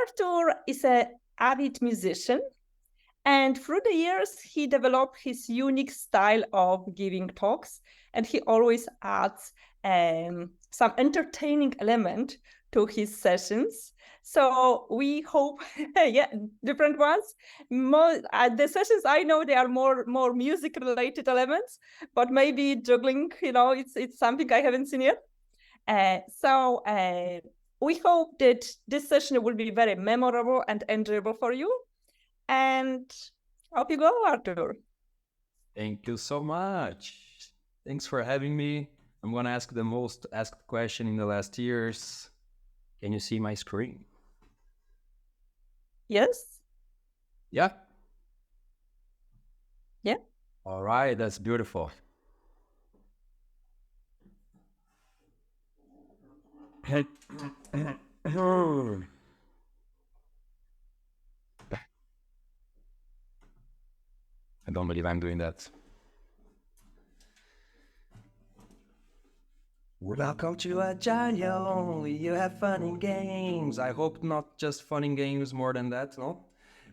Artur is an avid musician, and through the years, he developed his unique style of giving talks, and he always adds some entertaining element to his sessions. So we hope, yeah, different ones. The sessions I know they are more music related elements, but maybe juggling, it's something I haven't seen yet. So we hope that this session will be very memorable and enjoyable for you. And off you go, Artur. Thank you so much. Thanks for having me. I'm going to ask the most asked question in the last years. Can you see my screen? Yes. Yeah? Yeah. All right, that's beautiful. I don't believe I'm doing that. Welcome to Agile. You have fun in games. I hope not just fun in games, more than that, no?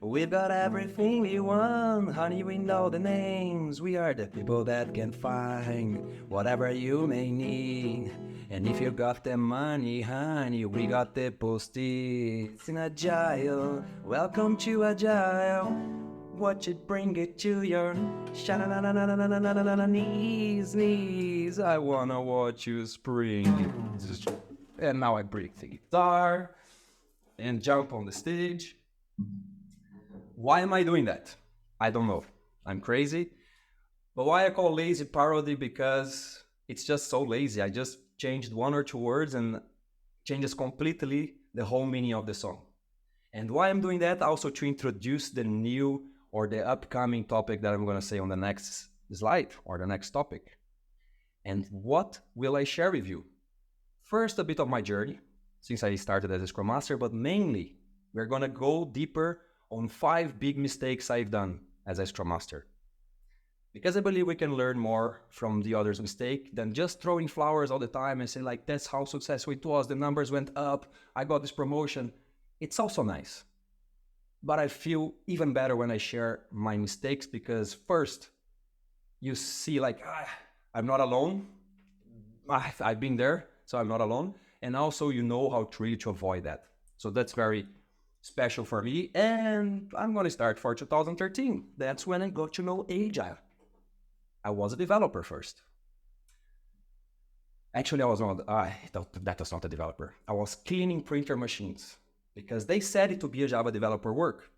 We've got everything we want, honey, we know the names. We are the people that can find whatever you may need. And if you got the money, honey, we got the post-its in Agile. Welcome to Agile. Watch it, bring it to your knees. I wanna watch you spring. And now I break the guitar and jump on the stage. Why am I doing that? I don't know. I'm crazy. But why I call lazy parody? Because it's just so lazy. I just changed one or two words and changes completely the whole meaning of the song. And why I'm doing that? Also to introduce the new or the upcoming topic that I'm going to say on the next slide or the next topic. And what will I share with you? First, a bit of my journey since I started as a Scrum Master, but mainly we're going to go deeper on 5 big mistakes I've done as a Scrum Master. Because I believe we can learn more from the other's mistake than just throwing flowers all the time and say like, that's how successful it was, the numbers went up, I got this promotion. It's also nice. But I feel even better when I share my mistakes because first, you see like, I'm not alone. I've been there, so I'm not alone. And also you know how to really to avoid that. So that's very special for me. And I'm going to start for 2013. That's when I got to know Agile. I was a developer first. Actually, I was not, that was not a developer. I was cleaning printer machines because they said it to be a Java developer work.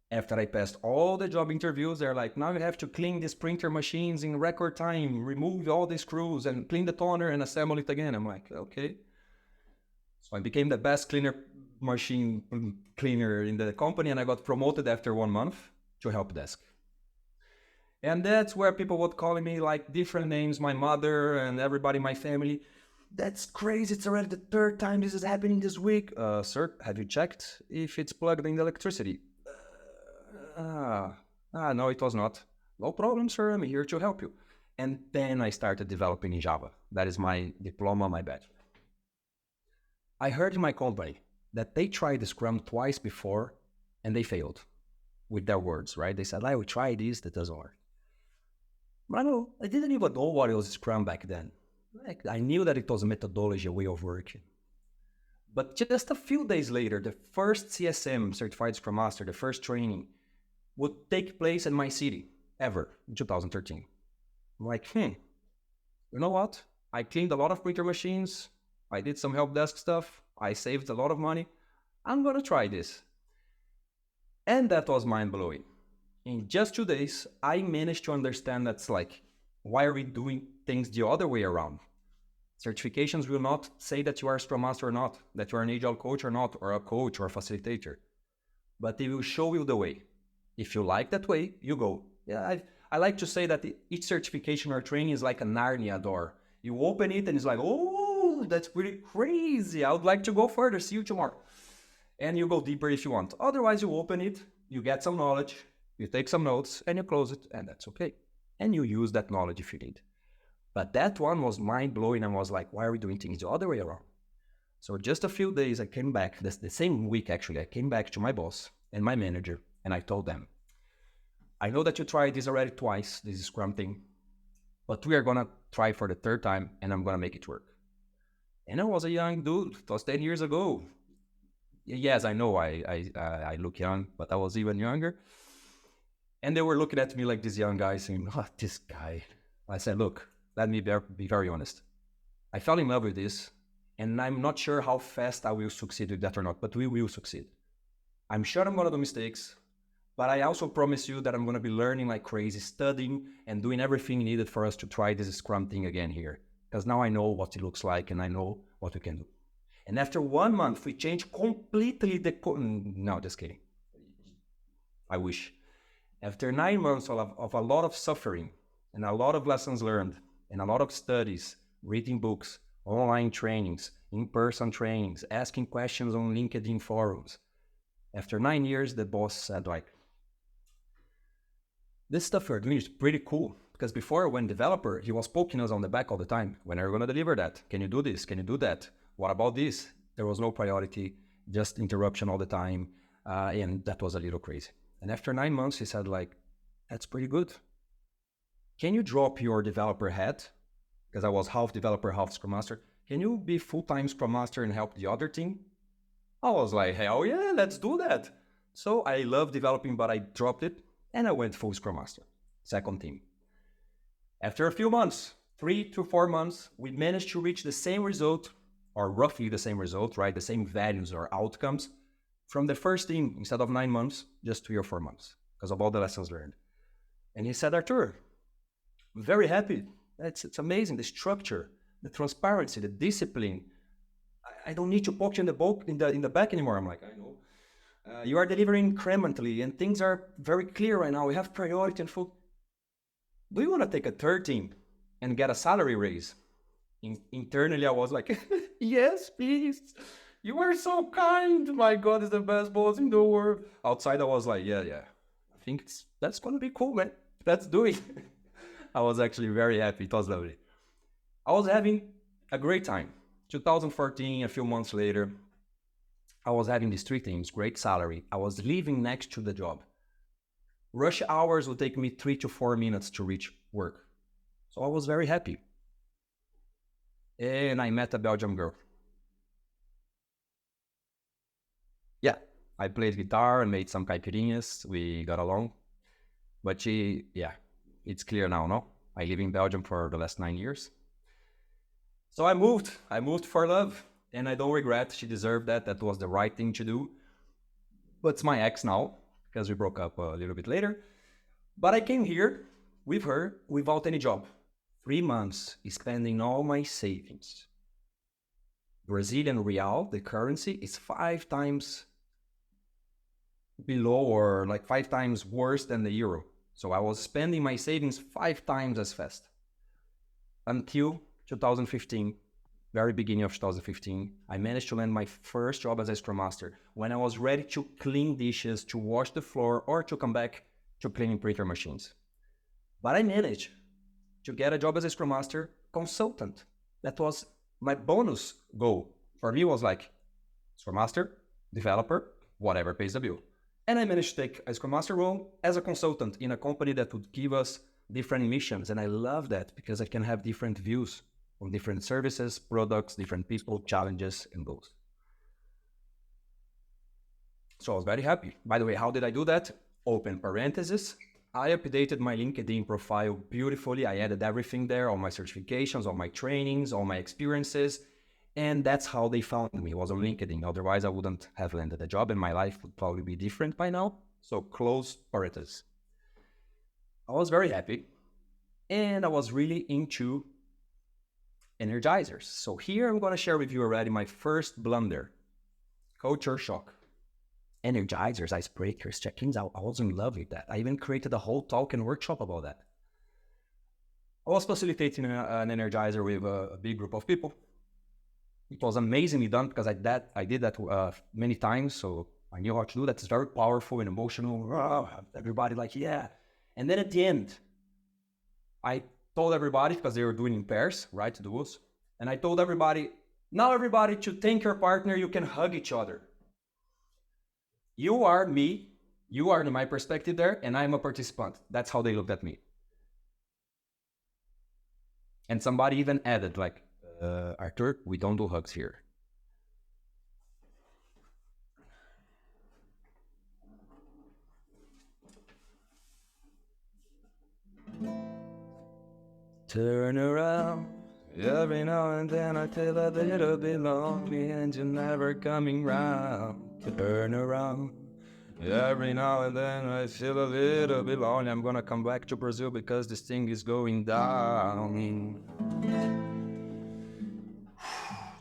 After I passed all the job interviews, they're like, now you have to clean these printer machines in record time, remove all the screws and clean the toner and assemble it again. I'm like, okay. So I became the best machine cleaner in the company and I got promoted after 1 month to help desk. And that's where people would call me like different names, my mother and everybody in my family. That's crazy, it's already the 3rd time this is happening this week. Sir, have you checked if it's plugged in the electricity? No, it was not. No problem, sir, I'm here to help you. And then I started developing in Java. That is my diploma, my bachelor. I heard in my company that they tried the Scrum twice before and they failed with their words, right? They said, we tried this, that doesn't work. But I didn't even know what it was Scrum back then. I knew that it was a methodology, a way of working. But just a few days later, the first CSM, Certified Scrum Master, the first training, would take place in my city, ever, in 2013. I'm like, you know what? I cleaned a lot of printer machines, I did some help desk stuff, I saved a lot of money, I'm gonna try this. And that was mind-blowing. In just 2 days, I managed to understand that's like, why are we doing things the other way around? Certifications will not say that you are a Scrum Master or not, that you are an Agile coach or not, or a coach or a facilitator. But they will show you the way. If you like that way, you go. Yeah, I like to say that each certification or training is like a Narnia door. You open it and it's like, oh, that's pretty crazy. I would like to go further. See you tomorrow. And you go deeper if you want. Otherwise, you open it, you get some knowledge, you take some notes, and you close it, and that's okay. And you use that knowledge if you need. But that one was mind-blowing and was like, why are we doing things the other way around? So just a few days, I came back, the same week actually, I came back to my boss and my manager, and I told them, I know that you tried this already twice, this Scrum thing, but we are gonna try for the third time, and I'm gonna make it work. And I was a young dude. It was 10 years ago. Yes, I know I look young, but I was even younger. And they were looking at me like this young guy saying, oh, this guy. I said, look, let me be very honest. I fell in love with this, and I'm not sure how fast I will succeed with that or not, but we will succeed. I'm sure I'm going to do mistakes, but I also promise you that I'm going to be learning like crazy, studying and doing everything needed for us to try this Scrum thing again here. Because now I know what it looks like and I know what we can do. And after 1 month, we changed completely the... No, just kidding. I wish. After 9 months of a lot of suffering and a lot of lessons learned and a lot of studies, reading books, online trainings, in-person trainings, asking questions on LinkedIn forums, after 9 years, the boss said like, this stuff you're doing is pretty cool. Because before, when developer, he was poking us on the back all the time. When are you going to deliver that? Can you do this? Can you do that? What about this? There was no priority, just interruption all the time. And that was a little crazy. And after 9 months, he said like, that's pretty good. Can you drop your developer hat? Because I was half developer, half Scrum Master. Can you be full-time Scrum Master and help the other team? I was like, hell yeah, let's do that. So I love developing, but I dropped it and I went full Scrum Master, second team. After a few months, 3 to 4 months, we managed to reach the same result, or roughly the same result, right? The same values or outcomes from the first team. Instead of 9 months, just 3 or 4 months because of all the lessons learned. And he said, Artur, I'm very happy. It's amazing. The structure, the transparency, the discipline. I don't need to poke you in the back anymore. I'm like, I know. You are delivering incrementally and things are very clear right now. We have priority and full. Do you want to take a third team and get a salary raise? Internally, I was like, yes, please. You are so kind. My God, is the best boss in the world. Outside, I was like, yeah. I think that's going to be cool, man. Let's do it. I was actually very happy. It was lovely. I was having a great time. 2014, a few months later, I was having these 3 teams, great salary. I was living next to the job. Rush hours would take me 3 to 4 minutes to reach work. So I was very happy. And I met a Belgian girl. Yeah, I played guitar and made some caipirinhas. We got along. But it's clear now, no? I live in Belgium for the last 9 years. So I moved for love. And I don't regret, she deserved that. That was the right thing to do. But it's my ex now, because we broke up a little bit later. But I came here with her without any job. 3 months spending all my savings. Brazilian real, the currency, is 5 times below or like 5 times worse than the euro. So I was spending my savings 5 times as fast. Until 2015, very beginning of 2015, I managed to land my first job as a Scrum Master when I was ready to clean dishes, to wash the floor, or to come back to cleaning printer machines. But I managed to get a job as a Scrum Master consultant. That was my bonus goal. For me, it was like Scrum Master, developer, whatever pays the bill. And I managed to take a Scrum Master role as a consultant in a company that would give us different missions. And I love that because I can have different views on different services, products, different people, challenges, and goals. So I was very happy. By the way, how did I do that? Open parentheses. I updated my LinkedIn profile beautifully. I added everything there, all my certifications, all my trainings, all my experiences. And that's how they found me, was on LinkedIn. Otherwise, I wouldn't have landed a job and my life would probably be different by now. So close parentheses. I was very happy. And I was really into energizers. So here I'm going to share with you already my first blunder. Culture shock. Energizers, icebreakers, check-ins. I was in love with that. I even created a whole talk and workshop about that. I was facilitating an energizer with a big group of people. It was amazingly done because I did that many times, so I knew how to do that. It's very powerful and emotional. Everybody like, yeah. And then at the end, I told everybody, because they were doing in pairs, right, duos, and I told everybody, Now everybody, to thank your partner, you can hug each other. You are me, you are my perspective there, and I'm a participant. That's how they looked at me. And somebody even added like, Artur, we don't do hugs here. Turn around, every now and then I feel a little bit lonely and you're never coming round. Turn around, every now and then I feel a little bit lonely. I'm gonna come back to Brazil because this thing is going down.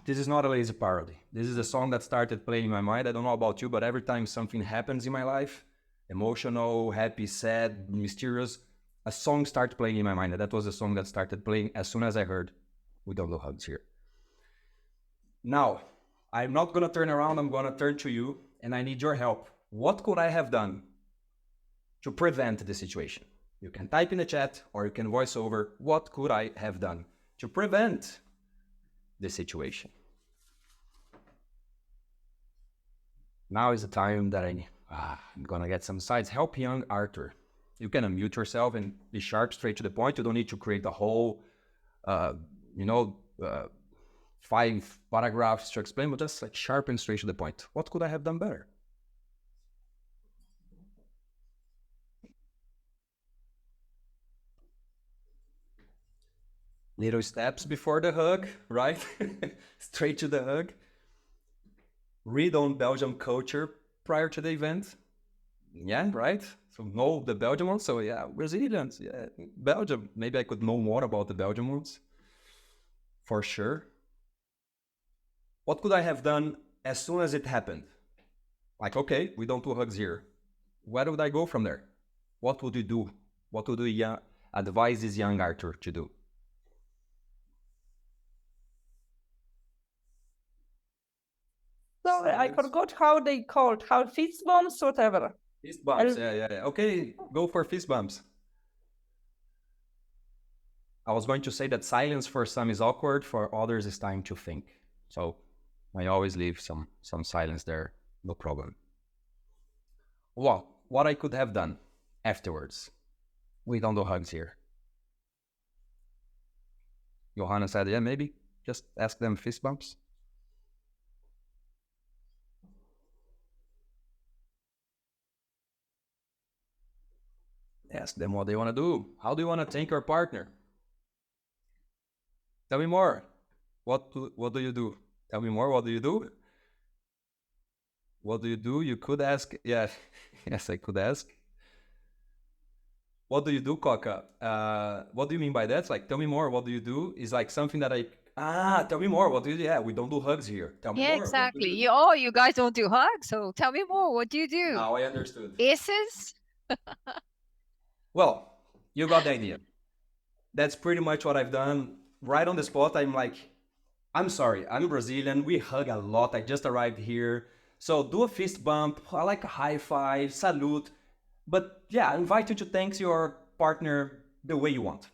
This is not a lazy parody. This is a song that started playing in my mind. I don't know about you, but every time something happens in my life, emotional, happy, sad, mysterious, a song starts playing in my mind. And that was a song that started playing as soon as I heard We Don't Do Hugs Here. Now, I'm not going to turn around. I'm going to turn to you, and I need your help. What could I have done to prevent the situation? You can type in the chat or you can voice over. What could I have done to prevent the situation? Now is the time that I'm going to get some sides. Help young Artur. You can unmute yourself and be sharp, straight to the point. You don't need to create a whole, 5 paragraphs to explain, but just like sharp and straight to the point. What could I have done better? Little steps before the hug, right? Straight to the hug. Read on Belgium culture prior to the event. Yeah, right? So know the Belgian ones. So yeah, Brazilians, yeah, Belgium. Maybe I could know more about the Belgian ones. For sure. What could I have done as soon as it happened? Like, okay, we don't do hugs here. Where would I go from there? What would you do? What would you advise this young Artur to do? So I forgot how they called, how fist bumps, whatever. Fist bumps, yeah. Okay, go for fist bumps. I was going to say that silence for some is awkward, for others is time to think. So I always leave some silence there, no problem. Well, what I could have done afterwards. We don't do hugs here. Johanna said, yeah, maybe just ask them fist bumps. Ask them what they want to do. How do you want to thank your partner? Tell me more. What do you do? Tell me more. What do you do? What do you do? You could ask. Yeah, yes, I could ask. What do you do, Coca? What do you mean by that? It's like, tell me more. What do you do? Is like something that tell me more. What do you do? Yeah, we don't do hugs here. Tell me more. Yeah, exactly. You guys don't do hugs, so tell me more. What do you do? Now I understood. Kisses? Well, you got the idea. That's pretty much what I've done. Right on the spot, I'm like, I'm sorry, I'm Brazilian. We hug a lot. I just arrived here. So do a fist bump. I like a high five, salute. But yeah, I invite you to thank your partner the way you want.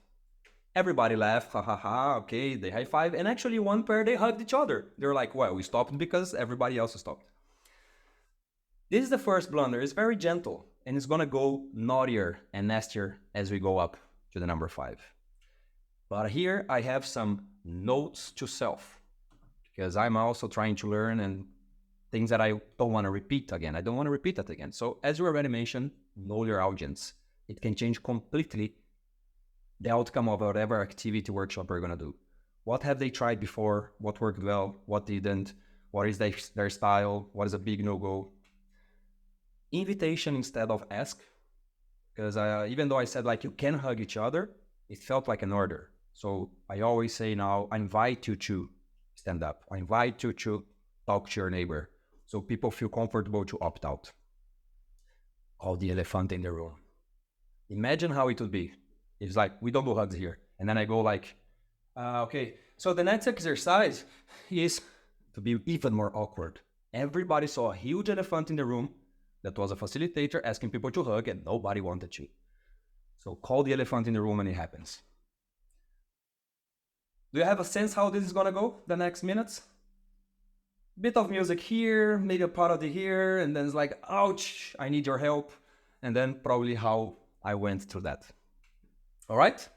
Everybody laughed, ha ha ha, okay, they high five. And actually, one pair, they hugged each other. They're like, well, we stopped because everybody else stopped. This is the first blunder. It's very gentle and it's gonna go naughtier and nastier as we go up to the number 5. But here I have some notes to self because I'm also trying to learn and things that I don't want to repeat again. I don't want to repeat that again. So as you already mentioned, know your audience. It can change completely the outcome of whatever activity workshop we're going to do. What have they tried before? What worked well? What didn't? What is their style? What is a big no-go? Invitation instead of ask. Because even though I said like you can hug each other, it felt like an order. So I always say now, I invite you to stand up. I invite you to talk to your neighbor. So people feel comfortable to opt out. Call the elephant in the room. Imagine how it would be. It's like, we don't do hugs here. And then I go like, okay, so the next exercise is to be even more awkward. Everybody saw a huge elephant in the room that was a facilitator asking people to hug and nobody wanted to. So call the elephant in the room and it happens. Do you have a sense how this is going to go the next minutes? bit of music here, maybe a parody here, and then it's like, ouch, I need your help. And then probably how I went through that. All right?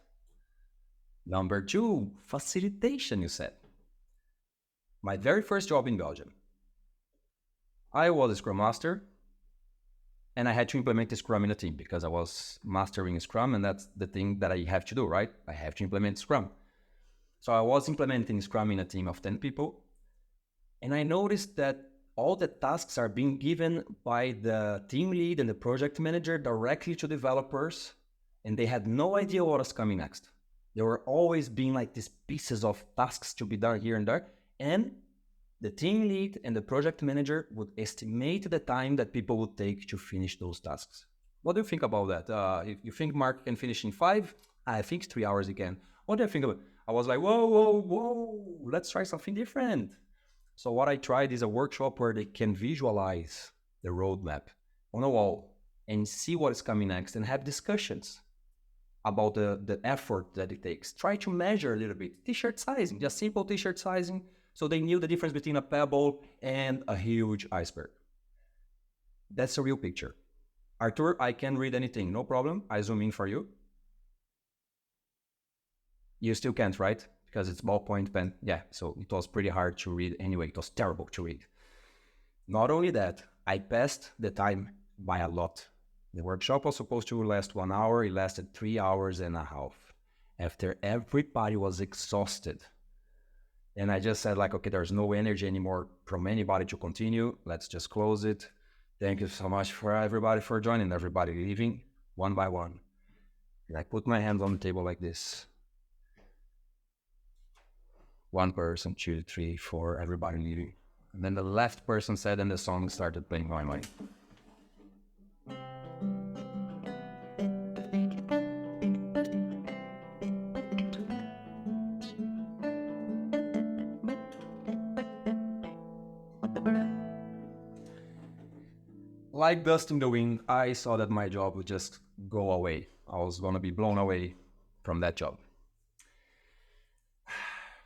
Number 2, facilitation, you said. My very first job in Belgium. I was a Scrum Master, and I had to implement Scrum in a team because I was mastering Scrum, and that's the thing that I have to do, right? I have to implement Scrum. So I was implementing Scrum in a team of 10 people, and I noticed that all the tasks are being given by the team lead and the project manager directly to developers, and they had no idea what was coming next. There were always being like these pieces of tasks to be done here and there, and the team lead and the project manager would estimate the time that people would take to finish those tasks. What do you think about that? If you think Mark can finish in 5, I think 3 hours again. What do you think about it? I was like, whoa, let's try something different. So what I tried is a workshop where they can visualize the roadmap on a wall and see what is coming next and have discussions about the effort that it takes. Try to measure a little bit. T-shirt sizing, just simple T-shirt sizing. So they knew the difference between a pebble and a huge iceberg. That's a real picture. Artur, I can read anything, no problem. I zoom in for you. You still can't, right? Because it's ballpoint pen. Yeah, so it was pretty hard to read anyway. It was terrible to read. Not only that, I passed the time by a lot. The workshop was supposed to last 1 hour. It lasted 3 hours and a half. After everybody was exhausted. And I just said like, okay, there's no energy anymore from anybody to continue. Let's just close it. Thank you so much for everybody for joining, everybody leaving one by one. And I put my hands on the table like this. 1 person, 2, 3, 4, everybody leaving. And then the last person said, and the song started playing in my mind. Like dust in the wind, I saw that my job would just go away. I was gonna be blown away from that job.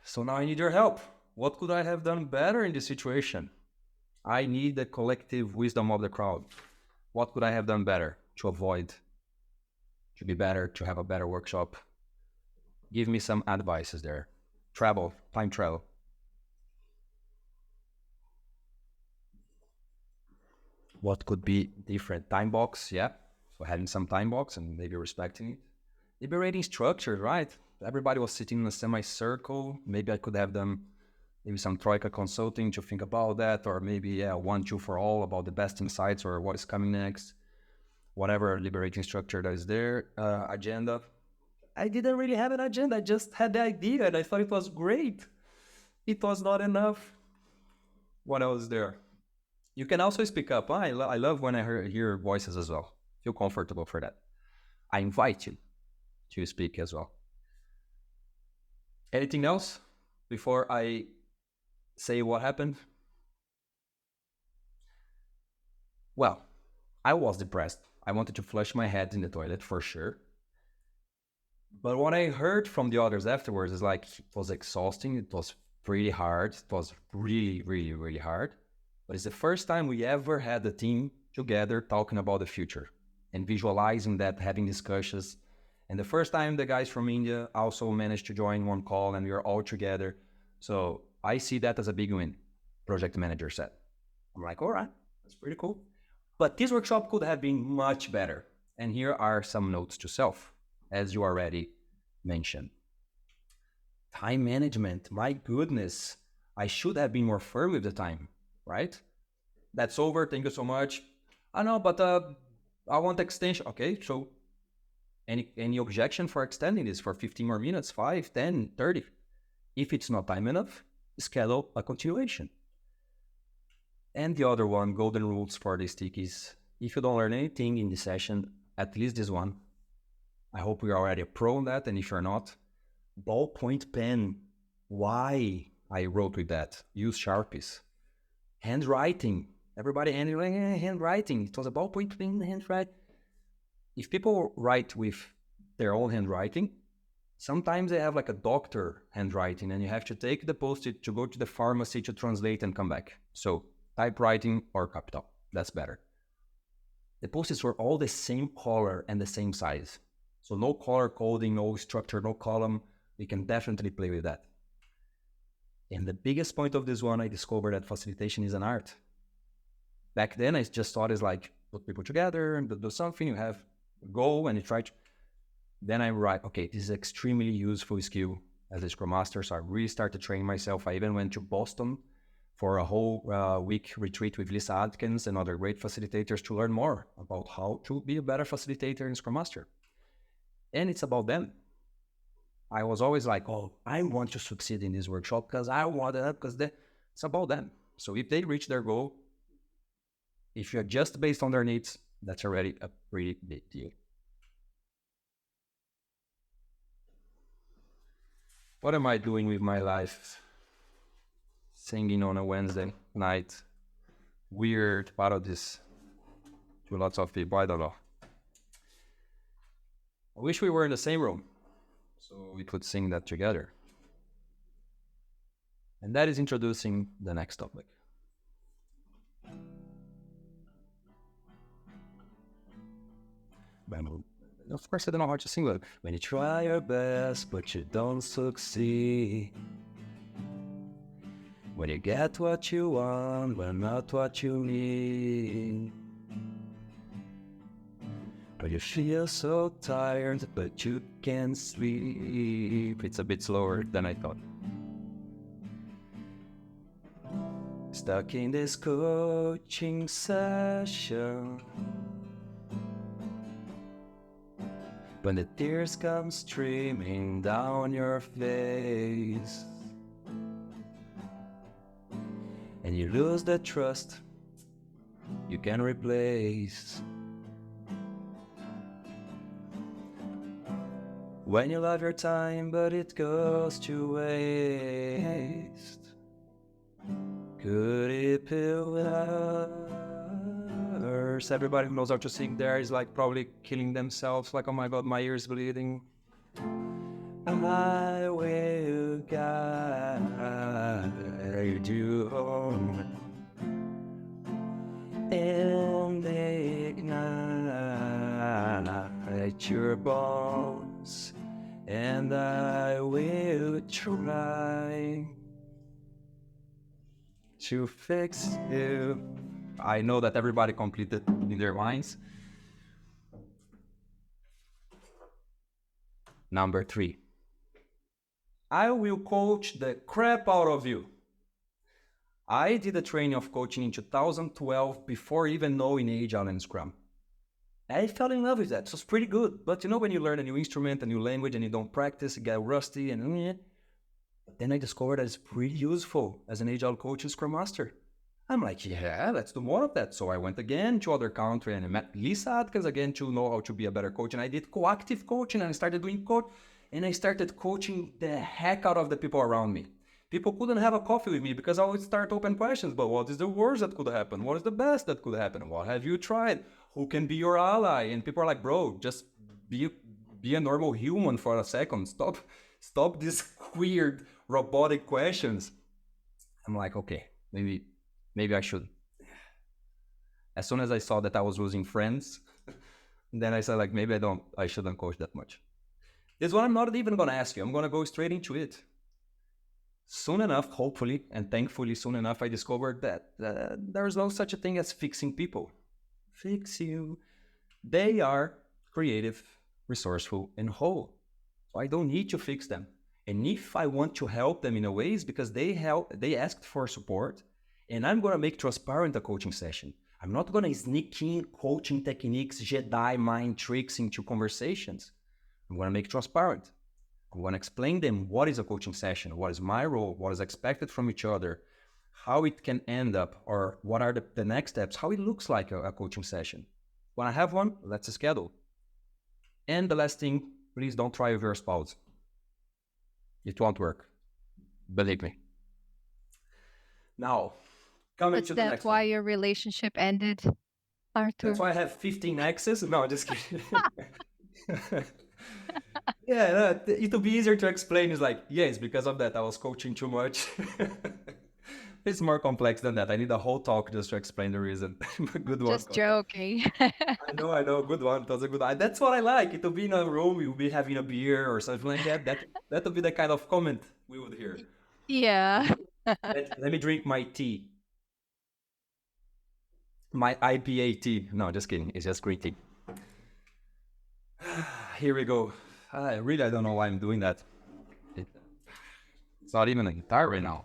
So now I need your help. What could I have done better in this situation? I need the collective wisdom of the crowd. What could I have done better to avoid, to be better, to have a better workshop? Give me some advices there. Travel, time travel. What could be different? Time box, yeah. So having some time box and maybe respecting it. Liberating structures, right? Everybody was sitting in a semicircle. Maybe I could have them, maybe some Troika consulting to think about that, or maybe 1, 2 for all about the best insights or what is coming next. Whatever liberating structure that is there. Agenda. I didn't really have an agenda. I just had the idea and I thought it was great. It was not enough. What else is there? You can also speak up. I love when I hear voices as well. Feel comfortable for that. I invite you to speak as well. Anything else before I say what happened? Well, I was depressed. I wanted to flush my head in the toilet for sure. But what I heard from the others afterwards is like, it was exhausting. It was pretty hard. It was really, really, really hard. But it's the first time we ever had the team together talking about the future and visualizing that, having discussions. And the first time the guys from India also managed to join one call and we are all together. So I see that as a big win, project manager said. I'm like, all right, that's pretty cool. But this workshop could have been much better. And here are some notes to self, as you already mentioned. Time management, my goodness. I should have been more firm with the time, right? That's over, thank you so much. I know, but I want extension. Okay, so any objection for extending this for 15 more minutes, 5, 10, 30? If it's not time enough, schedule a continuation. And the other one, golden rules for the stickies. If you don't learn anything in this session, at least this one. I hope you're already a pro on that, and if you're not, ballpoint pen. Why I wrote with that? Use Sharpies. Handwriting. Everybody handwriting. It was a ballpoint pen handwriting. If people write with their own handwriting, Sometimes they have like a doctor handwriting and you have to take the post-it to go to the pharmacy to translate and come back. So typewriting or capital, that's better. The post-its were all the same color and the same size. So no color coding, no structure, no column. We can definitely play with that. And the biggest point of this one, I discovered that facilitation is an art. Back then, I just thought it's like, put people together and do something, you have a goal and you try to... Then I write, okay, this is an extremely useful skill as a Scrum Master. So I really started training myself. I even went to Boston for a whole week retreat with Lisa Adkins and other great facilitators to learn more about how to be a better facilitator in Scrum Master. And it's about them. I was always like, oh, I want to succeed in this workshop because I want that, because it's about them. So if they reach their goal, if you adjust based on their needs, that's already a pretty big deal. What am I doing with my life? Singing on a Wednesday night. Weird parodies to lots of people. I don't know. I wish we were in the same room so we could sing that together. And that is introducing the next topic. Of course, I don't know how to sing it. When you try your best, but you don't succeed. When you get what you want, but not what you need. But you feel so tired, but you can't sleep. It's a bit slower than I thought. Stuck in this coaching session. When the tears come streaming down your face. And you lose the trust you can replace. When you love your time, but it goes to waste. Could it be worse? Everybody who knows how to sing there is like probably killing themselves, like, oh my God, my ear's bleeding. I will guide you home and ignite your bones, and I will try to fix you. I know that everybody completed in their minds. Number 3. I will coach the crap out of you. I did a training of coaching in 2012 before even knowing Agile and Scrum. I fell in love with that. So it's pretty good. But you know, when you learn a new instrument, a new language, and you don't practice, you get rusty, and but then I discovered that it's pretty useful as an Agile coach and Scrum Master. I'm like, yeah, let's do more of that. So I went again to other country and I met Lisa Adkins again to know how to be a better coach. And I did coactive coaching and I started doing coach. And I started coaching the heck out of the people around me. People couldn't have a coffee with me because I would start open questions. But what is the worst that could happen? What is the best that could happen? What have you tried? Who can be your ally? And people are like, bro, just be a normal human for a second. Stop these weird robotic questions. I'm like, okay, maybe I should. As soon as I saw that I was losing friends, then I said, like, maybe I shouldn't coach that much. This one I'm not even going to ask you. I'm going to go straight into it. Soon enough, hopefully, and thankfully soon enough, I discovered that there is no such a thing as fixing people. Fix you. They are creative, resourceful, and whole. So I don't need to fix them. And if I want to help them in a way, it's because they asked for support, and I'm going to make transparent a coaching session. I'm not going to sneak in coaching techniques, Jedi mind tricks into conversations. I'm going to make transparent. I'm going to explain them what is a coaching session, what is my role, what is expected from each other, how it can end up, or what are the next steps, how it looks like a coaching session. When I have one, let's schedule. And the last thing, please don't try with your spouse. It won't work. Believe me. Now, coming to the next one. That's why your relationship ended, Artur? That's why I have 15 exes. No, just kidding. Yeah, no, it'll be easier to explain. It's like, yeah, it's because of that. I was coaching too much. It's more complex than that. I need a whole talk just to explain the reason. Good one. Just joking. I know. Good one. That was a good one. That's what I like. It'll be in a room. We'll be having a beer or something like that. That'll be the kind of comment we would hear. Yeah. Let me drink my tea. My IPA tea. No, just kidding. It's just green tea. Here we go. I don't know why I'm doing that. It's not even a guitar right now.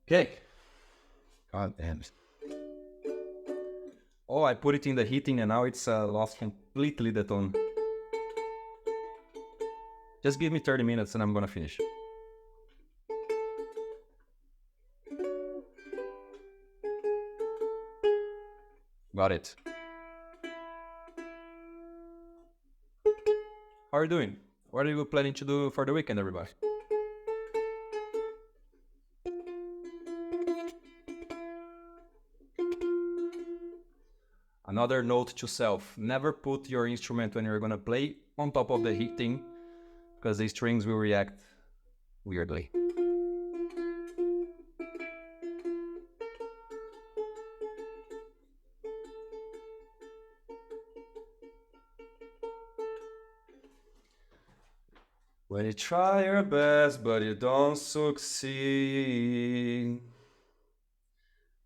Okay. God damn it. Oh, I put it in the heating and now it's lost completely the tone. Just give me 30 minutes and I'm gonna finish. Got it. How are you doing? What are you planning to do for the weekend, everybody? Another note to self. Never put your instrument when you're gonna play on top of the heating, because the strings will react weirdly. When you try your best but you don't succeed.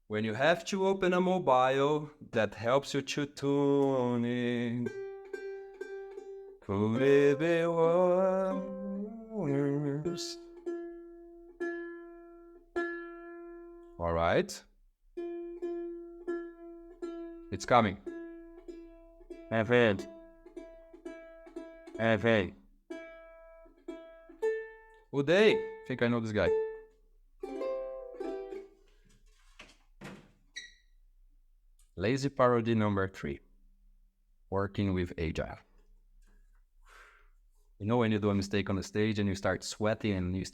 When you have to open a mobile that helps you to tune in. Could it be worse? All right. It's coming. F8. Uday. I think I know this guy. Lazy parody number 3. Working with Agile. You know when you do a mistake on the stage and you start sweating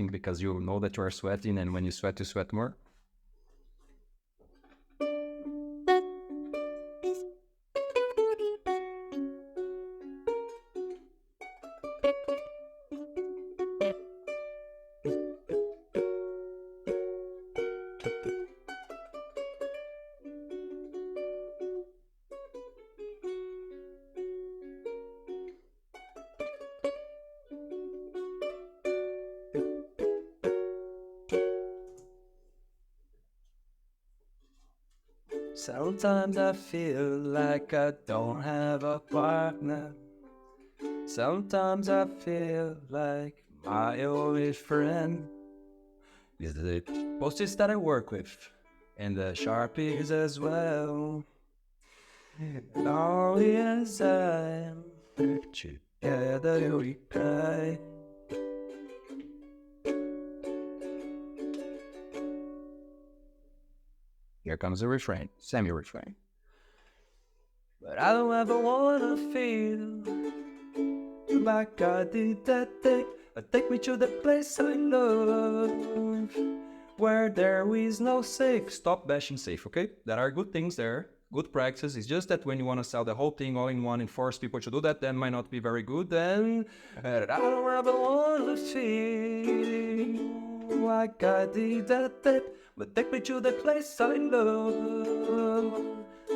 because you know that you are sweating, and when you sweat more? Sometimes I feel like I don't have a partner. Sometimes I feel like my only friend is the post-its that I work with, and the Sharpies as well. Lonely as I am, together we cry. Here comes the refrain, semi-refrain. But I don't ever wanna feel like I did that day. Take me to the place I love, where there is no safe. Stop bashing safe, okay? There are good things there, good practice. It's just that when you want to sell the whole thing all in one and force people to do that, then might not be very good. Then I don't ever wanna feel like I did that day. But take me to the place I love.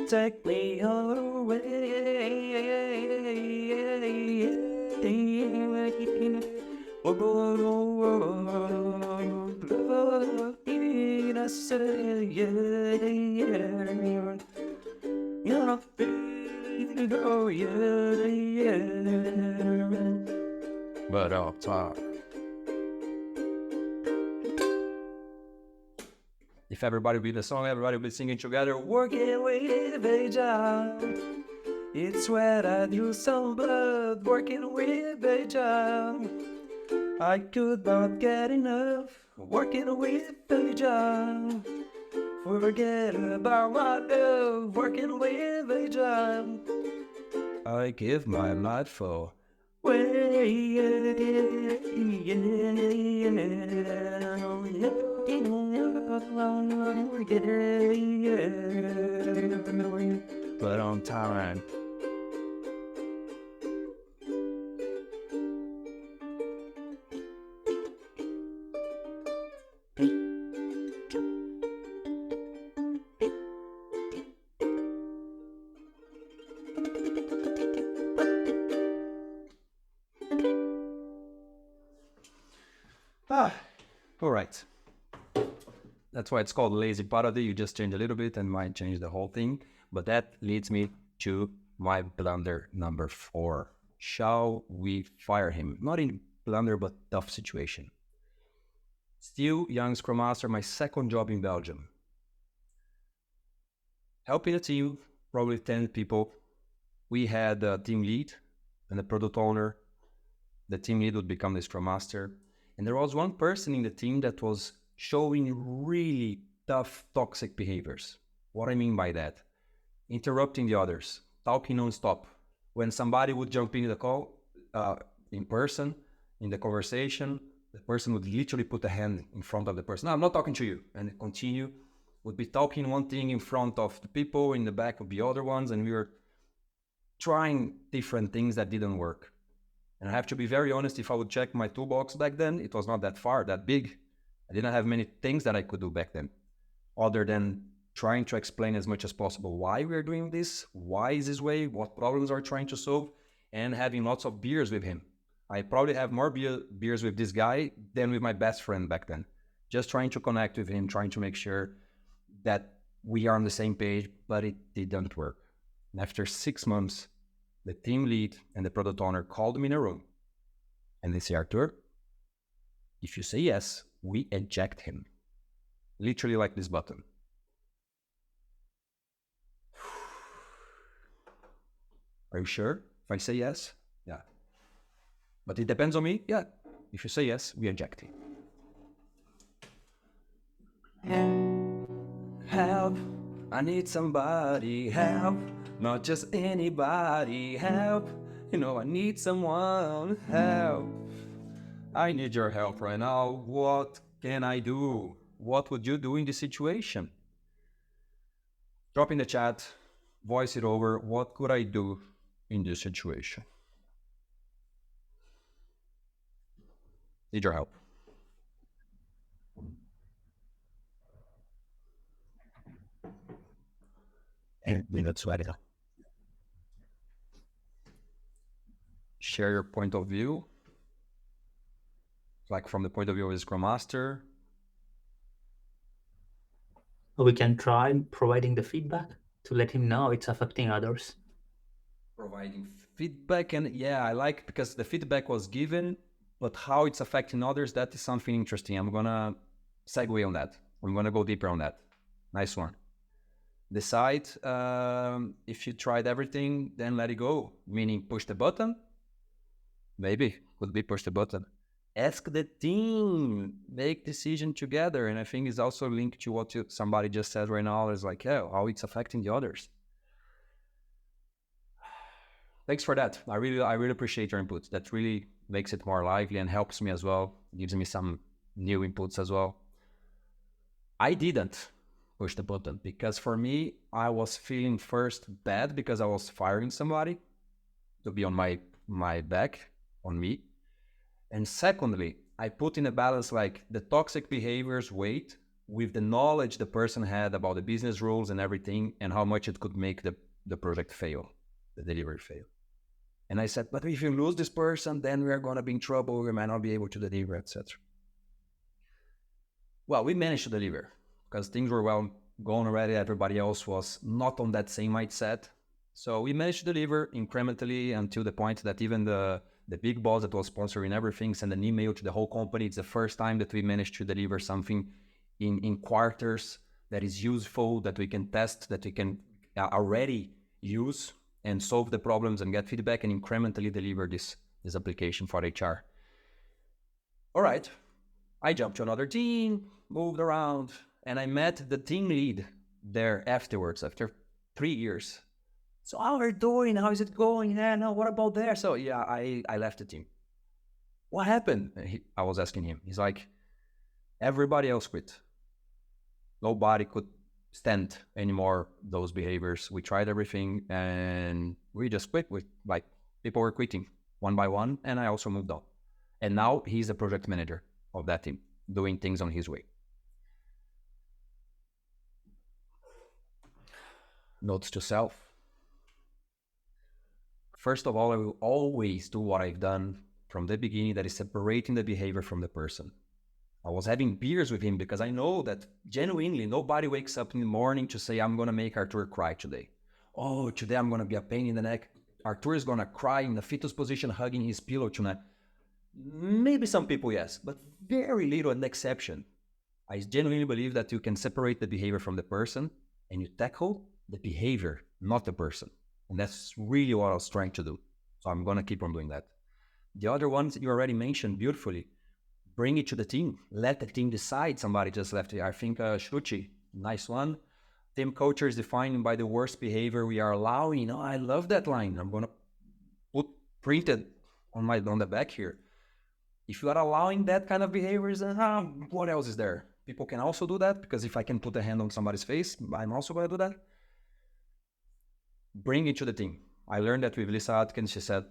Take me away. I say, yeah. You're not feeling, oh yeah. But I'll talk. If everybody will be the song, everybody will be singing together. Working with Agile. It's where I do some blood. Working with Agile. I could not get enough. Working with Agile. Forget about my love. Working with Agile. I give my life for. But on time. That's why it's called lazy parody. You just change a little bit and might change the whole thing. But that leads me to my blunder number 4. Shall we fire him? Not in blunder, but tough situation. Still young Scrum Master, my second job in Belgium. Helping a team, probably 10 people. We had a team lead and a product owner. The team lead would become the Scrum Master. And there was one person in the team that was showing really tough, toxic behaviors. What I mean by that? Interrupting the others, talking non-stop. When somebody would jump into the call, in person, in the conversation, the person would literally put a hand in front of the person. No, I'm not talking to you. And continue, would be talking one thing in front of the people, in the back would be other ones, and we were trying different things that didn't work. And I have to be very honest, if I would check my toolbox back then, it was not that big. I didn't have many things that I could do back then, other than trying to explain as much as possible why we're doing this, why is this way, what problems are trying to solve, and having lots of beers with him. I probably have more beers with this guy than with my best friend back then. Just trying to connect with him, trying to make sure that we are on the same page, but it didn't work. And after 6 months, the team lead and the product owner called me in a room and they say, Artur, if you say yes, we eject him. Literally like this button. Are you sure? If I say yes? Yeah. But it depends on me? Yeah. If you say yes, we eject him. Help, I need somebody, help, not just anybody, help, I need someone, help. I need your help right now. What can I do? What would you do in this situation? Drop in the chat, voice it over. What could I do in this situation? Need your help. And let's sweat it out. Share your point of view, like from the point of view of the Scrum Master. We can try providing the feedback to let him know it's affecting others. Providing feedback, and yeah, I like, because the feedback was given, but how it's affecting others, that is something interesting. I'm gonna segue on that. I'm gonna go deeper on that. Nice one. Decide if you tried everything, then let it go. Meaning push the button. Maybe could be push the button. Ask the team, make decision together. And I think it's also linked to what somebody just said right now, is like, yeah, how it's affecting the others. Thanks for that. I really appreciate your input. That really makes it more lively and helps me as well. Gives me some new inputs as well. I didn't push the button because for me, I was feeling first bad because I was firing somebody to be on my back, on me. And secondly, I put in a balance like the toxic behaviors weight with the knowledge the person had about the business rules and everything, and how much it could make the project fail, the delivery fail. And I said, but if you lose this person, then we are going to be in trouble. We might not be able to deliver, etc. Well, we managed to deliver because things were well going already. Everybody else was not on that same mindset. So we managed to deliver incrementally until the point that even the big boss that was sponsoring everything sent an email to the whole company. It's the first time that we managed to deliver something in quarters that is useful, that we can test, that we can already use and solve the problems and get feedback and incrementally deliver this application for HR. All right, I jumped to another team, moved around, and I met the team lead there afterwards, after 3 years. So how are you doing? How is it going? Yeah, no, what about there? So yeah, I left the team. What happened? I was asking him. He's like, everybody else quit. Nobody could stand anymore those behaviors. We tried everything and we just quit. People were quitting one by one, and I also moved on. And now he's the project manager of that team, doing things on his way. Notes to self. First of all, I will always do what I've done from the beginning, that is separating the behavior from the person. I was having beers with him because I know that genuinely nobody wakes up in the morning to say, I'm going to make Artur cry today. Oh, today I'm going to be a pain in the neck. Artur is going to cry in the fetus position, hugging his pillow tonight. Maybe some people, yes, but very little an exception. I genuinely believe that you can separate the behavior from the person and you tackle the behavior, not the person. And that's really what I was trying to do. So I'm going to keep on doing that. The other ones you already mentioned beautifully. Bring it to the team. Let the team decide. Somebody just left it. I think Shruti, nice one. Team culture is defined by the worst behavior we are allowing. Oh, I love that line. I'm going to put printed on the back here. If you are allowing that kind of behaviors, then what else is there? People can also do that, because if I can put a hand on somebody's face, I'm also going to do that. Bring it to the team. I learned that with Lisa Atkins. She said,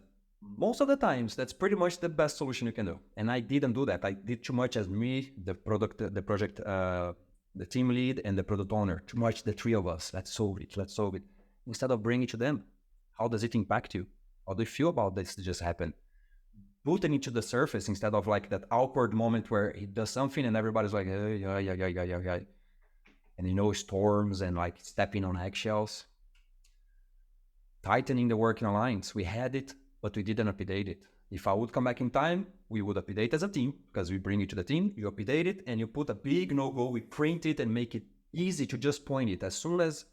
most of the times, that's pretty much the best solution you can do. And I didn't do that. I did too much as me, the team lead, and the product owner. Too much, the three of us. Let's solve it. Instead of bringing it to them. How does it impact you? How do you feel about this that just happened? Putting it to the surface instead of like that awkward moment where he does something and everybody's like, yeah. And storms and like stepping on eggshells. Tightening the working alliance. We had it, but we didn't update it. If I would come back in time, we would update as a team, because we bring it to the team, you update it, and you put a big no-go, we print it and make it easy to just point it. As soon as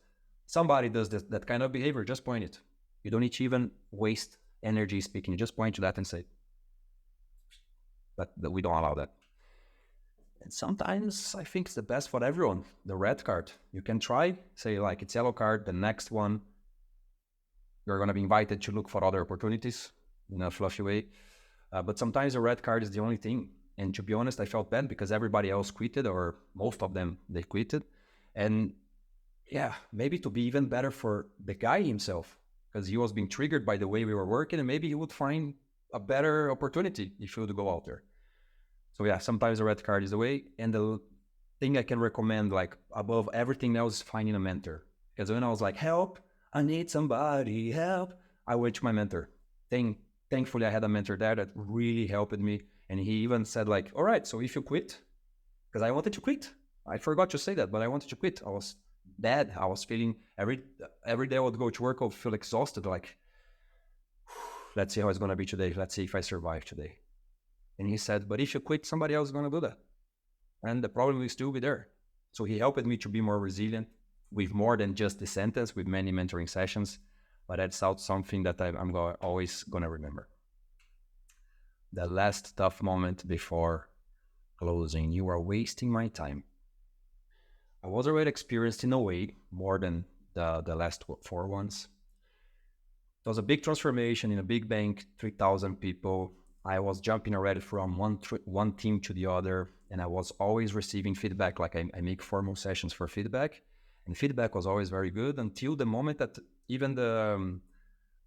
somebody does that kind of behavior, just point it. You don't need to even waste energy speaking. You just point to that and say, but we don't allow that. And sometimes I think it's the best for everyone. The red card. You can try, say like it's yellow card, the next one, you're going to be invited to look for other opportunities in a fluffy way. But sometimes a red card is the only thing. And to be honest, I felt bad because everybody else quitted, or most of them, they quitted. And yeah, maybe to be even better for the guy himself, because he was being triggered by the way we were working, and maybe he would find a better opportunity if he would go out there. So yeah, sometimes a red card is the way. And the thing I can recommend, like above everything else, is finding a mentor. Because when I was like, help, I need somebody, help, I went to my mentor. Thankfully, I had a mentor there that really helped me. And he even said like, all right, so if you quit, because I wanted to quit. I forgot to say that, but I wanted to quit. I was bad. I was feeling, every day I would go to work, I would feel exhausted, like, let's see how it's going to be today. Let's see if I survive today. And he said, but if you quit, somebody else is going to do that. And the problem will still be there. So he helped me to be more resilient, with more than just the sentence, with many mentoring sessions. But that's something that I'm always going to remember. The last tough moment before closing. You are wasting my time. I was already experienced in a way, more than the last 4 ones. It was a big transformation in a big bank, 3,000 people. I was jumping already from one team to the other, and I was always receiving feedback. Like I make formal sessions for feedback, and feedback was always very good until the moment that even the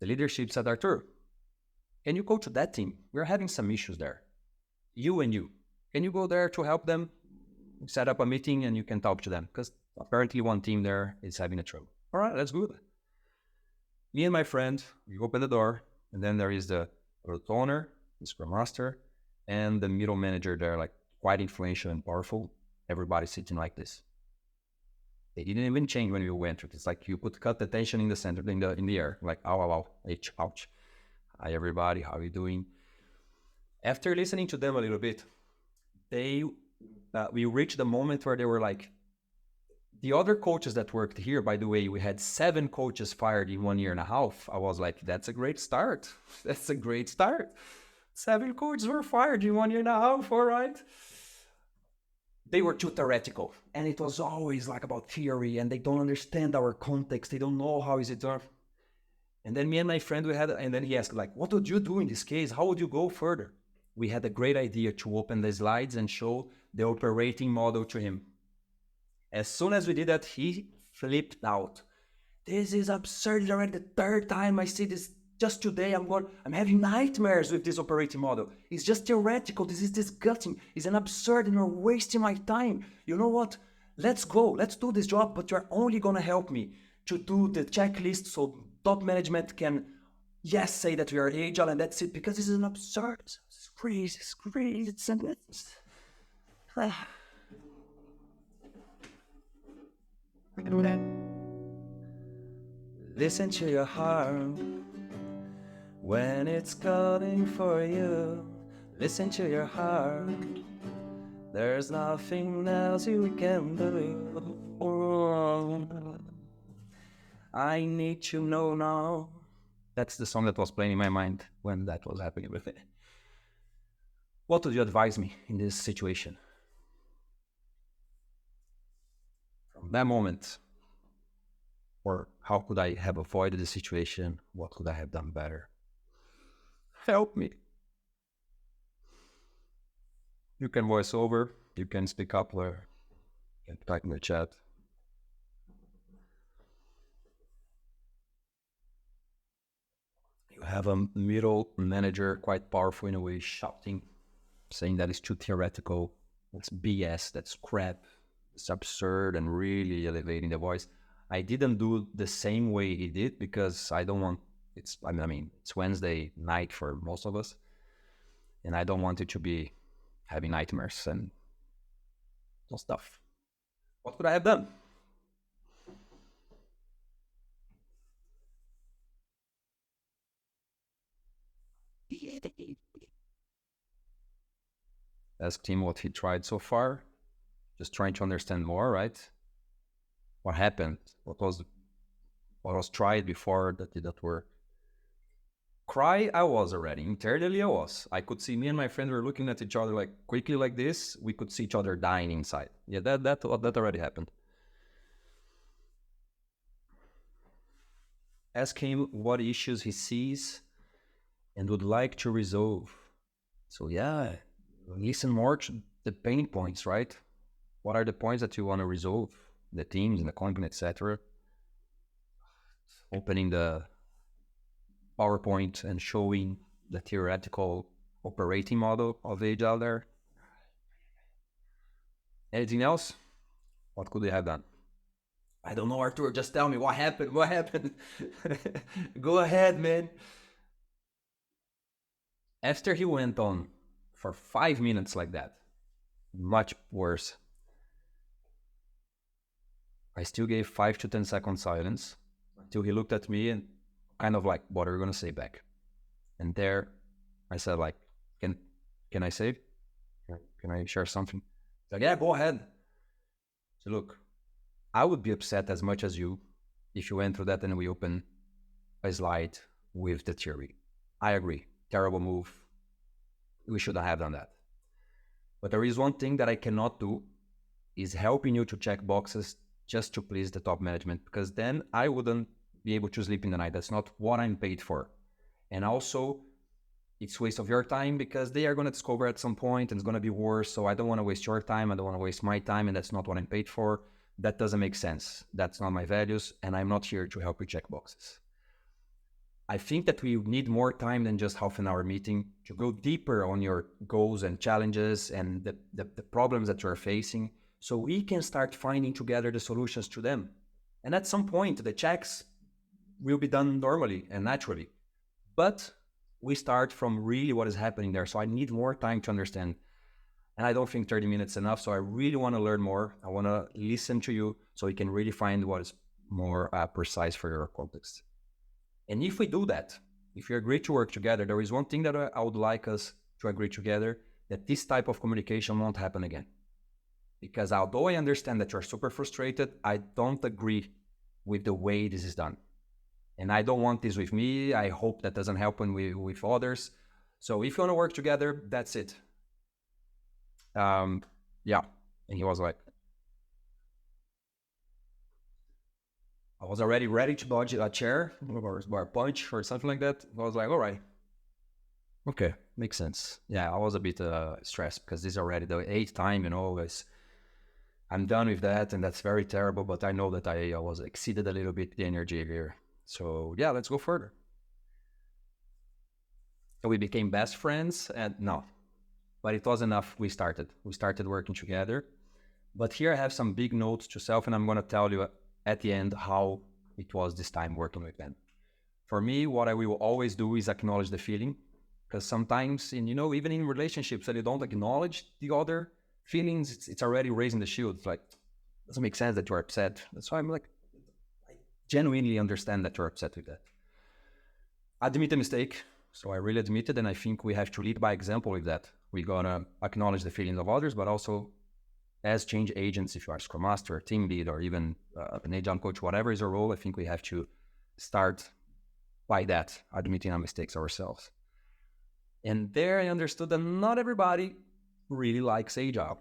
leadership said, Artur, can you go to that team? We're having some issues there. You. Can you go there to help them? Set up a meeting and you can talk to them, because apparently one team there is having a trouble. All right, let's do that. Me and my friend, we open the door, and then there is the product owner, the Scrum Master, and the middle manager there, like quite influential and powerful. Everybody sitting like this. They didn't even change when we went. It's like you cut the tension in the center, in the air, like ow, ouch. Hi everybody, how are you doing? After listening to them a little bit, we reached the moment where they were like, the other coaches that worked here, by the way, we had 7 coaches fired in 1.5 years. I was like, that's a great start. 7 coaches were fired in 1.5 years, all right? They were too theoretical. And it was always like about theory, and they don't understand our context. They don't know how is it done. And then me and my friend, and then he asked, like, what would you do in this case? How would you go further? We had a great idea to open the slides and show the operating model to him. As soon as we did that, he flipped out. This is absurd. It's already the 3rd time I see this. Just today, I'm having nightmares with this operating model. It's just theoretical. This is disgusting. It's an absurd, and you're wasting my time. You know what? Let's go. Let's do this job, but you're only going to help me to do the checklist so top management can, yes, say that we are agile and that's it, because this is an absurd. It's crazy. Listen to your heart when it's calling for you. Listen to your heart. There's nothing else you can do. I need to know now. That's the song that was playing in my mind when that was happening with me. What would you advise me in this situation? From that moment, or how could I have avoided the situation? What could I have done better? Help me. You can voice over, you can speak up, or you can type in the chat. You have a middle manager, quite powerful in a way, shouting, saying that it's too theoretical, that's BS, that's crap, it's absurd, and really elevating the voice. I didn't do the same way he did because I don't want, it's Wednesday night for most of us, and I don't want it to be having nightmares and stuff. What could I have done? Asked him what he tried so far, just trying to understand more, right? What happened? What was tried before that did not work? Cry, I was already. Internally, I was. I could see me and my friend were looking at each other like quickly like this. We could see each other dying inside. Yeah, that already happened. Ask him what issues he sees and would like to resolve. So yeah, listen more to the pain points, right? What are the points that you want to resolve? The teams and the company, etc. Opening the PowerPoint and showing the theoretical operating model of Agile there. Anything else? What could they have done? I don't know, Artur. Just tell me what happened. What happened? Go ahead, man. After he went on for 5 minutes like that, much worse, I still gave 5 to 10 seconds silence until he looked at me and kind of like, what are you going to say back? And there I said like, can I say? Can I share something? He's like, yeah, go ahead. So look, I would be upset as much as you if you went through that and we open a slide with the theory. I agree. Terrible move. We shouldn't have done that. But there is one thing that I cannot do is helping you to check boxes just to please the top management, because then I wouldn't be able to sleep in the night. That's not what I'm paid for. And also, it's waste of your time because they are going to discover at some point and it's going to be worse. So I don't want to waste your time. I don't want to waste my time. And that's not what I'm paid for. That doesn't make sense. That's not my values. And I'm not here to help you check boxes. I think that we need more time than just half an hour meeting to go deeper on your goals and challenges and the problems that you're facing, so we can start finding together the solutions to them. And at some point, the checks will be done normally and naturally. But we start from really what is happening there. So I need more time to understand. And I don't think 30 minutes enough. So I really want to learn more. I want to listen to you so we can really find what is more precise for your context. And if we do that, if you agree to work together, there is one thing that I would like us to agree together, that this type of communication won't happen again. Because although I understand that you're super frustrated, I don't agree with the way this is done. And I don't want this with me. I hope that doesn't happen with others. So if you want to work together, that's it. Yeah. And he was like, I was already ready to dodge a chair or a punch or something like that. I was like, all right. Okay, makes sense. Yeah, I was a bit stressed because this is already the 8th time, I'm done with that, and that's very terrible, but I know that I was exceeded a little bit the energy here. So yeah, let's go further. So we became best friends, and no, but it was enough. We started working together. But here I have some big notes to self, and I'm going to tell you at the end how it was this time working with them. For me, what I will always do is acknowledge the feeling, because sometimes, even in relationships that you don't acknowledge the other, feelings, it's already raising the shield. It's like, doesn't make sense that you're upset. That's why I'm like, I genuinely understand that you're upset with that. Admit a mistake. So I really admit it, and I think we have to lead by example with that. We gotta acknowledge the feelings of others, but also as change agents, if you are a Scrum Master, team lead, or even an Agile coach, whatever is your role, I think we have to start by that, admitting our mistakes ourselves. And there I understood that not everybody really likes Agile,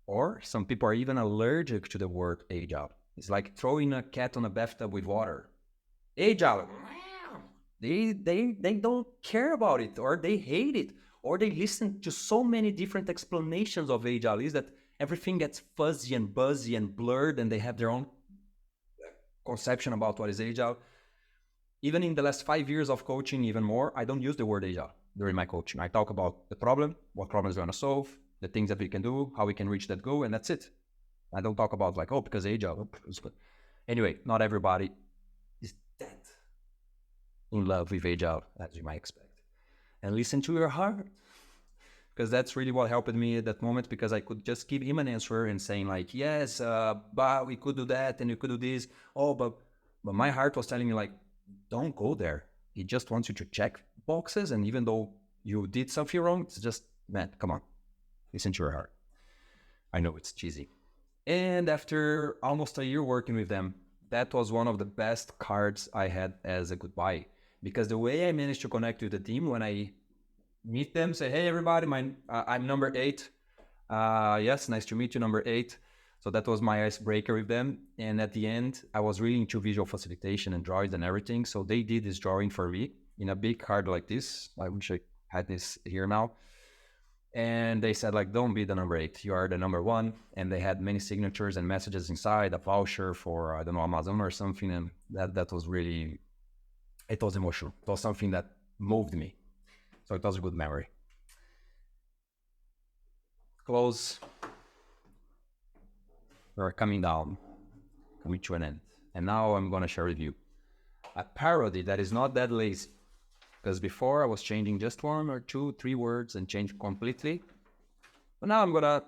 or some people are even allergic to the word Agile. It's like throwing a cat on a bathtub with water. Agile, they don't care about it, or they hate it, or they listen to so many different explanations of Agile is that everything gets fuzzy and buzzy and blurred, and they have their own conception about what is Agile. Even in the last 5 years of coaching, even more, I don't use the word Agile during my coaching. I talk about the problem, what problem is going to solve, the things that we can do, how we can reach that goal, and that's it. I don't talk about like, oh, because Agile. Anyway, not everybody is that in love with Agile, as you might expect. And listen to your heart, because that's really what helped me at that moment, because I could just give him an answer and saying like, yes, but we could do that and you could do this. Oh, but my heart was telling me like, don't go there. He just wants you to check boxes, and even though you did something wrong, it's just, man, come on, listen to your heart. I know it's cheesy. And after almost a year working with them, that was one of the best cards I had as a goodbye, because the way I managed to connect with the team when I meet them, say, hey, everybody, I'm number 8. Yes, nice to meet you, number 8. So that was my icebreaker with them. And at the end, I was really into visual facilitation and drawings and everything. So they did this drawing for me in a big card like this. I wish I had this here now. And they said, like, don't be the number 8. You are the number 1. And they had many signatures and messages inside, a voucher for, I don't know, Amazon or something. And that was really, it was emotional. It was something that moved me. So it was a good memory. Close. We're coming down, coming to an end. And now I'm going to share with you a parody that is not that lazy. Because before I was changing just 1 or 2, 3 words and change completely. But now I'm going to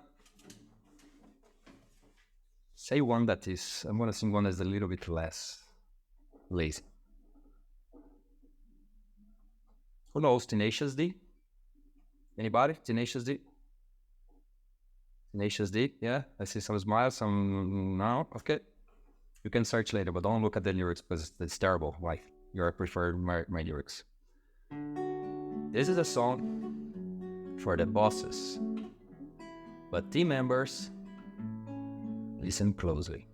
say one that is, I'm going to sing one that's a little bit less lazy. Who knows Tenacious D? Anybody? Tenacious D? Tenacious D, yeah? I see some smiles, some no, okay. You can search later, but don't look at the lyrics because it's terrible. Why? Your preferred my lyrics. This is a song for the bosses, but team members, listen closely.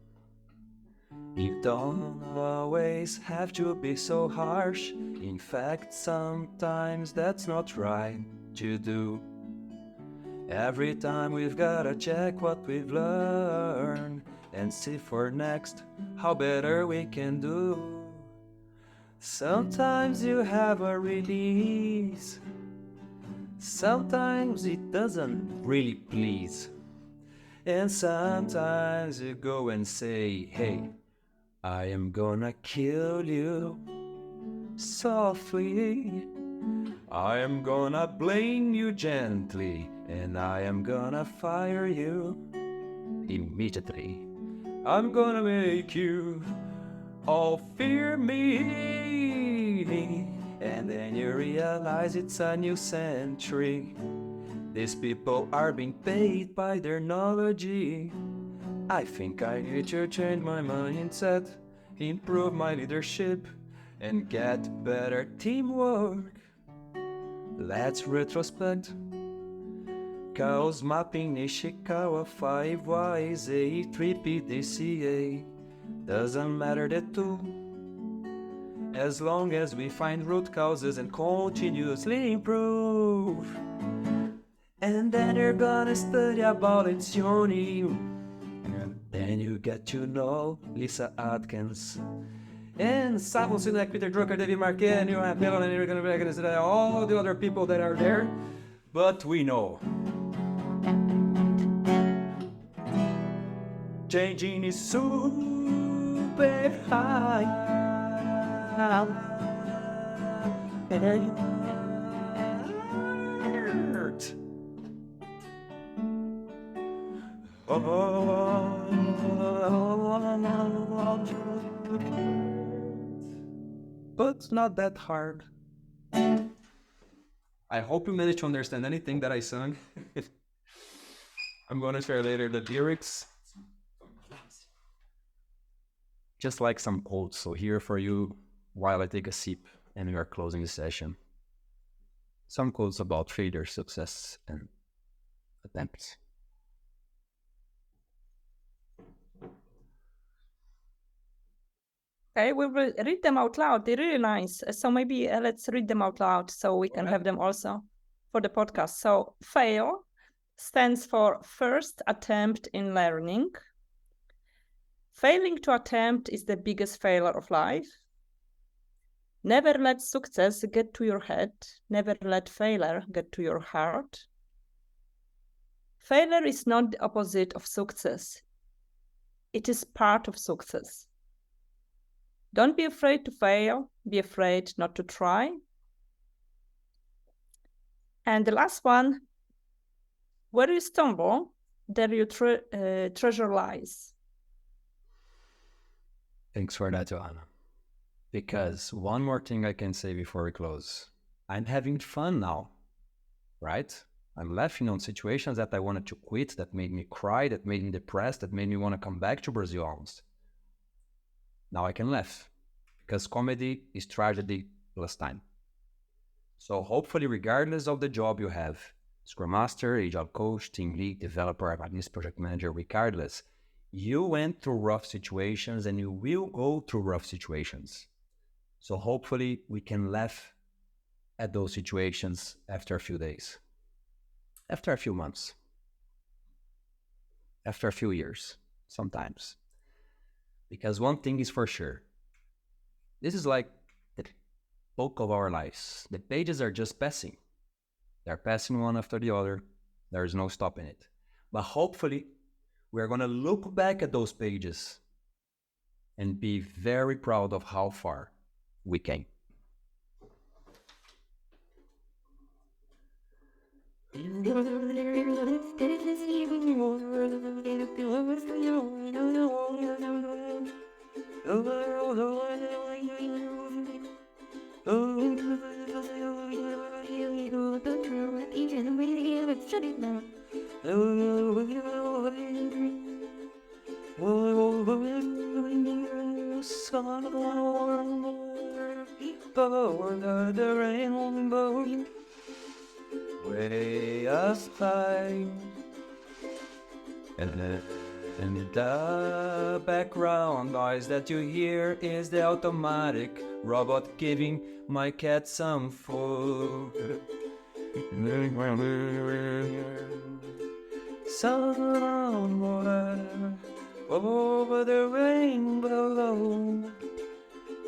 You don't always have to be so harsh. In fact, sometimes that's not right to do. Every time we've gotta check what we've learned and see for next how better we can do. Sometimes you have a release, sometimes it doesn't really please, and sometimes you go and say, hey, I am gonna kill you softly, I am gonna blame you gently, and I am gonna fire you immediately. I'm gonna make you all fear me, and then you realize it's a new century. These people are being paid by their knowledge. I think I need to change my mindset, improve my leadership, and get better teamwork. Let's retrospect. Chaos mapping Nishikawa 5Ys A3PDCA. Doesn't matter the tool, as long as we find root causes and continuously improve. And then you're gonna study about Lencioni, and then you get to know Lisa Atkins. And Simon Sinek, Peter Drucker, David Marquez, you have Melon, and you're gonna be all the other people that are there. But we know changing is super high, and But not that hard. I hope you managed to understand anything that I sung. I'm gonna share later the lyrics. Just like some quotes, so here for you while I take a sip and we are closing the session. Some quotes about failure, success, and attempts. Okay, we will read them out loud. They're really nice. So maybe let's read them out loud so we can have them also for the podcast. So FAIL stands for first attempt in learning. Failing to attempt is the biggest failure of life. Never let success get to your head. Never let failure get to your heart. Failure is not the opposite of success. It is part of success. Don't be afraid to fail. Be afraid not to try. And the last one, where you stumble, there your treasure lies. Thanks for that, Johanna. Because one more thing I can say before we close. I'm having fun now, right? I'm laughing on situations that I wanted to quit, that made me cry, that made me depressed, that made me want to come back to Brazil almost. Now I can laugh, because comedy is tragedy plus time. So hopefully, regardless of the job you have, Scrum Master, Agile Coach, Team Lead, Developer, Advanced Project Manager, regardless, you went through rough situations and you will go through rough situations. So hopefully we can laugh at those situations after a few days, after a few months, after a few years, sometimes. Because one thing is for sure, this is like the bulk of our lives. The pages are just passing. They're passing one after the other. There is no stopping it. But hopefully, we're going to look back at those pages and be very proud of how far we came. Way up high, and the background noise that you hear is the automatic robot giving my cat some food. Somewhere over the rainbow,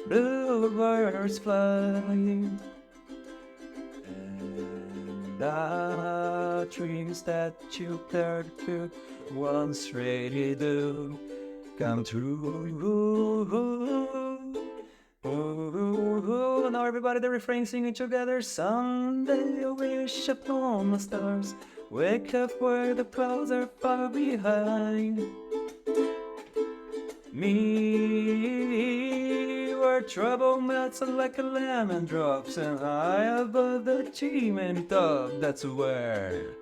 bluebirds flying. The dreams that you dared to once really do come true. Now everybody the refrain singing together. Someday I wish upon the stars, wake up where the clouds are far behind me, where trouble melts like a lemon drops, and high above the chimney top, that's where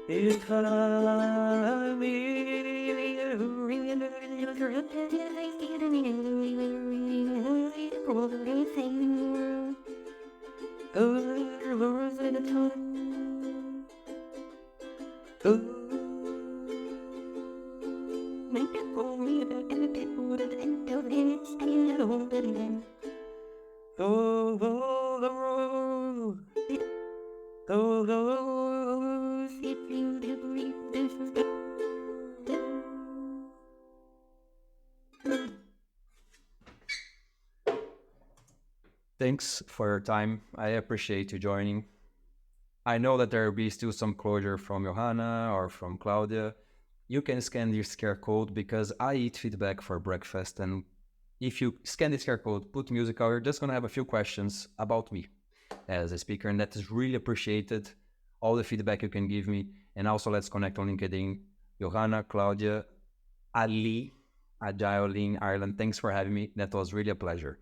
it found me. Thanks for your time. I appreciate you joining. I know that there will be still some closure from Johanna or from Claudia. You can scan this QR code because I eat feedback for breakfast, and if you scan this QR code, put music out, you're just going to have a few questions about me as a speaker, and that is really appreciated, all the feedback you can give me. And also let's connect on LinkedIn. Johanna, Claudia, Ali, Agile in Ireland. Thanks for having me. That was really a pleasure.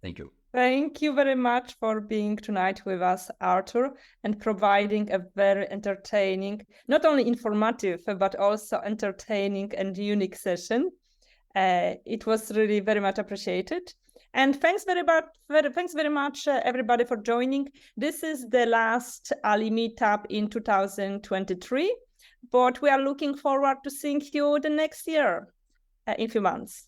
Thank you. Thank you very much for being tonight with us, Artur, and providing a very entertaining, not only informative, but also entertaining and unique session. It was really very much appreciated. And thanks very much, everybody, for joining. This is the last Ali meetup in 2023, but we are looking forward to seeing you the next year, in a few months.